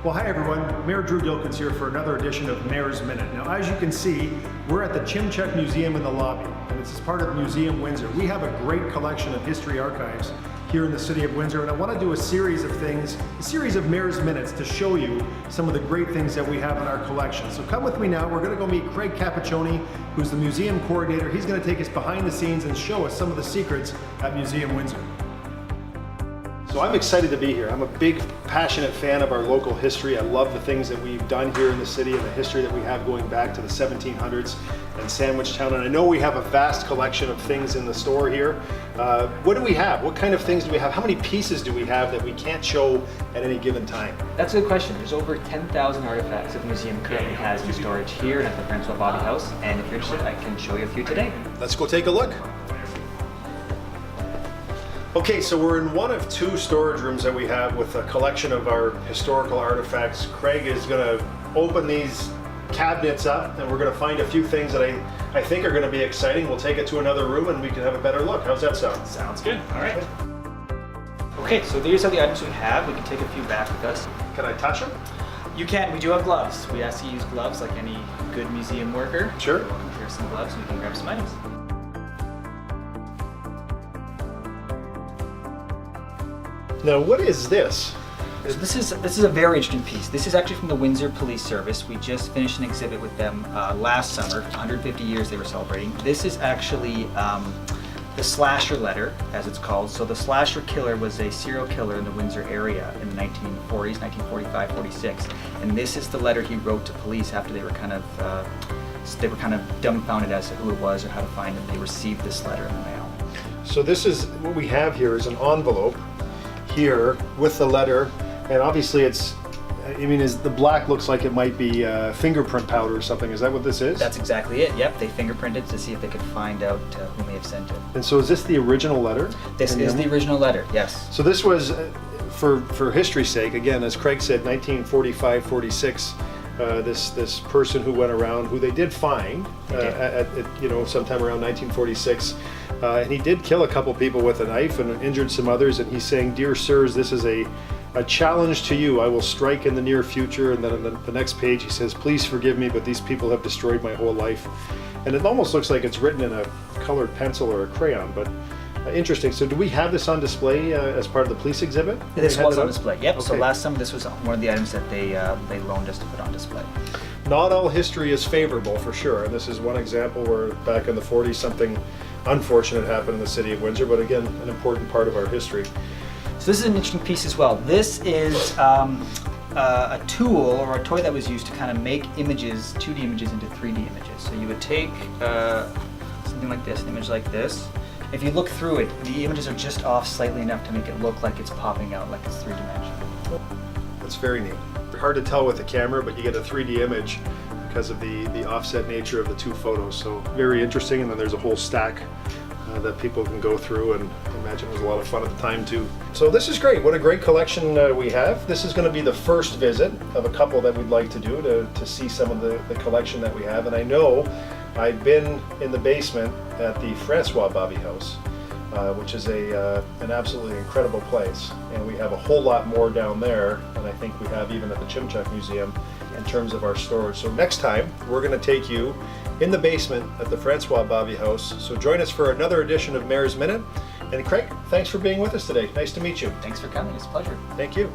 Well, hi everyone. Mayor Drew Gilkins here for another edition of Mayor's Minute. Now, as you can see, we're at the Chimczuk Museum in the lobby, and this is part of Museum Windsor. We have a great collection of history archives here in the city of Windsor, and I want to do a series of things, a series of Mayor's Minutes to show you some of the great things that we have in our collection. So come with me now. We're going to go meet Craig Capiccioni, who's the museum coordinator. He's going to take us behind the scenes and show us some of the secrets at Museum Windsor. So I'm excited to be here. I'm a big, passionate fan of our local history. I love the things that we've done here in the city and the history that we have going back to the 1700s and Sandwich Town. And I know we have a vast collection of things in the store here. What do we have? What kind of things do we have? How many pieces do we have that we can't show at any given time? That's a good question. There's over 10,000 artifacts that the museum currently has in storage here at the Francois Bobby House. And if you're interested, I can show you a few today. Let's go take a look. Okay, so we're in one of two storage rooms that we have with a collection of our historical artifacts. Craig is going to open these cabinets up and we're going to find a few things that I think are going to be exciting. We'll take it to another room and we can have a better look. How's that sound? Sounds good. All right. Okay, so these are the items we have. We can take a few back with us. Can I touch them? You can. We do have gloves. We ask you to use gloves like any good museum worker. Sure. Here's some gloves and you can grab some items. Now, what is this? So this is a very interesting piece. This is actually from the Windsor Police Service. We just finished an exhibit with them last summer. 150 years they were celebrating. This is actually the slasher letter, as it's called. So the slasher killer was a serial killer in the Windsor area in the 1940s, 1945, 46. And this is the letter he wrote to police after they were kind of dumbfounded as to who it was or how to find him. They received this letter in the mail. So this is what we have here is an envelope here with the letter, and obviously it's, the black looks like it might be fingerprint powder or something. Is that what this is? That's exactly it. Yep, they fingerprinted to see if they could find out who may have sent it. And so is this the original letter? This is the original letter, yes. So this was, for history's sake, again, as Craig said, 1945, 46. This person who went around, who they did find sometime around 1946, and he did kill a couple people with a knife and injured some others. And he's saying, "Dear sirs, this is a challenge to you. I will strike in the near future." And then on the next page he says, "Please forgive me, but these people have destroyed my whole life." And it almost looks like it's written in a colored pencil or a crayon, but interesting. So do we have this on display as part of the police exhibit? This was on display, yep. Okay. So last summer this was one of the items that they loaned us to put on display. Not all history is favorable, for sure, and this is one example where back in the 40s something unfortunate happened in the city of Windsor, but again, an important part of our history. So this is an interesting piece as well. This is a tool or a toy that was used to kind of make images, 2D images into 3D images. So you would take something like this, an image like this. If you look through it, the images are just off slightly enough to make it look like it's popping out, like it's three-dimensional. That's very neat. Hard to tell with the camera, but you get a 3D image because of the offset nature of the two photos. So very interesting, and then there's a whole stack that people can go through, and I imagine it was a lot of fun at the time too. So this is great. What a great collection we have. This is going to be the first visit of a couple that we'd like to do to see some of the collection that we have. And I know I've been in the basement at the Francois Bobby House, which is an absolutely incredible place. And we have a whole lot more down there than I think we have even at the Chimczuk Museum in terms of our storage. So next time, we're going to take you in the basement at the Francois Bobby House. So join us for another edition of Mayor's Minute. And Craig, thanks for being with us today. Nice to meet you. Thanks for coming. It's a pleasure. Thank you.